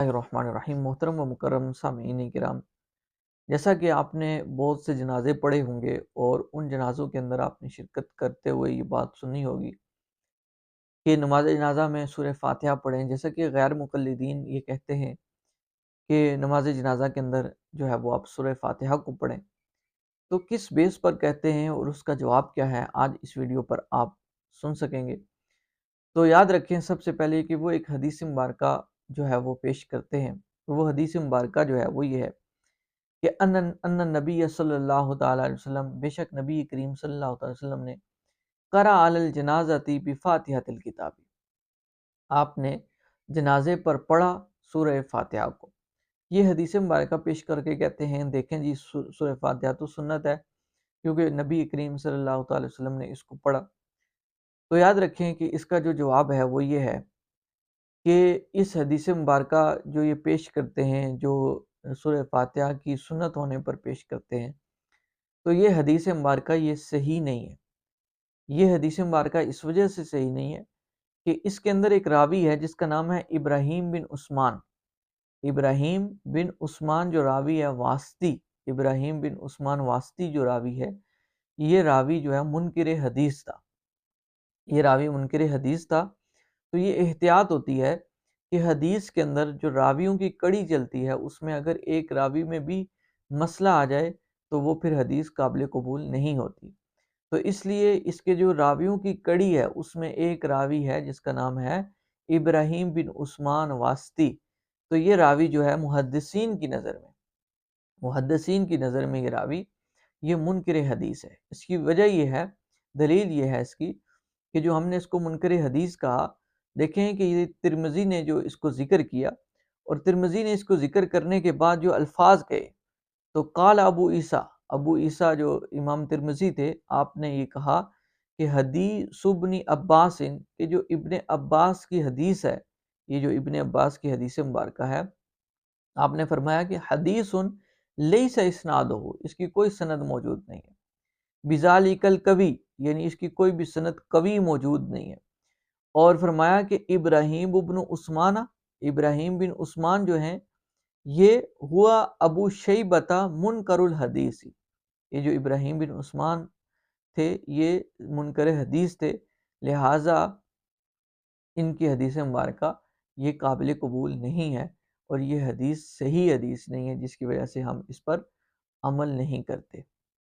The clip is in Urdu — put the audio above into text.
الرحمن الرحیم۔ محترم و مکرم سامعین کرام، جیسا کہ آپ نے بہت سے جنازے پڑھے ہوں گے اور ان جنازوں کے اندر آپ نے شرکت کرتے ہوئے یہ بات سنی ہوگی کہ نماز جنازہ میں سورہ فاتحہ پڑھیں، جیسا کہ غیر مقلدین یہ کہتے ہیں کہ نماز جنازہ کے اندر جو ہے وہ آپ سورہ فاتحہ کو پڑھیں۔ تو کس بیس پر کہتے ہیں اور اس کا جواب کیا ہے، آج اس ویڈیو پر آپ سن سکیں گے۔ تو یاد رکھیں سب سے پہلے کہ وہ ایک حدیث مبارکہ جو ہے وہ پیش کرتے ہیں، وہ حدیث مبارکہ جو ہے وہ یہ ہے کہ ان نبی صلی اللہ تعالی علیہ وسلم، بے شک نبی کریم صلی اللہ تعالی وسلم نے قرأ علی الجنازۃ بفاتحۃ الکتاب، آپ نے جنازے پر پڑھا سورہ فاتحہ کو۔ یہ حدیث مبارکہ پیش کر کے کہتے ہیں دیکھیں جی سورہ فاتحہ تو سنت ہے، کیونکہ نبی کریم صلی اللہ تعالی وسلم نے اس کو پڑھا۔ تو یاد رکھیں کہ اس کا جو جواب ہے وہ یہ ہے کہ اس حدیث مبارکہ جو یہ پیش کرتے ہیں، جو سورہ فاتحہ کی سنت ہونے پر پیش کرتے ہیں، تو یہ حدیث مبارکہ یہ صحیح نہیں ہے۔ یہ حدیث مبارکہ اس وجہ سے صحیح نہیں ہے کہ اس کے اندر ایک راوی ہے جس کا نام ہے ابراہیم بن عثمان۔ ابراہیم بن عثمان جو راوی ہے واسطی، ابراہیم بن عثمان واسطی جو راوی ہے، یہ راوی جو ہے منکر حدیث تھا، یہ راوی منکر حدیث تھا۔ تو یہ احتیاط ہوتی ہے کہ حدیث کے اندر جو راویوں کی کڑی چلتی ہے، اس میں اگر ایک راوی میں بھی مسئلہ آ جائے تو وہ پھر حدیث قابل قبول نہیں ہوتی۔ تو اس لیے اس کے جو راویوں کی کڑی ہے اس میں ایک راوی ہے جس کا نام ہے ابراہیم بن عثمان واسطی۔ تو یہ راوی جو ہے محدثین کی نظر میں یہ راوی یہ منکر حدیث ہے۔ اس کی وجہ یہ ہے، دلیل یہ ہے اس کی کہ جو ہم نے اس کو منکر حدیث کہا، دیکھیں کہ یہ ترمذی نے جو اس کو ذکر کیا، اور ترمذی نے اس کو ذکر کرنے کے بعد جو الفاظ کہے، تو قال ابو عیسیٰ جو امام ترمذی تھے، آپ نے یہ کہا کہ حدیث ابن عباس، کہ جو ابن عباس کی حدیث ہے، یہ جو ابن عباس کی حدیث مبارکہ ہے، آپ نے فرمایا کہ حدیث لیس اسنادہ، اس کی کوئی سند موجود نہیں ہے، بذالک القوی، یعنی اس کی کوئی بھی سند قوی موجود نہیں ہے۔ اور فرمایا کہ ابراہیم بن عثمان جو ہیں، یہ ہوا ابو شیبہ منکر الحدیث، یہ جو ابراہیم بن عثمان تھے یہ منکر حدیث تھے، لہٰذا ان کی حدیث مبارکہ یہ قابل قبول نہیں ہے، اور یہ حدیث صحیح حدیث نہیں ہے، جس کی وجہ سے ہم اس پر عمل نہیں کرتے۔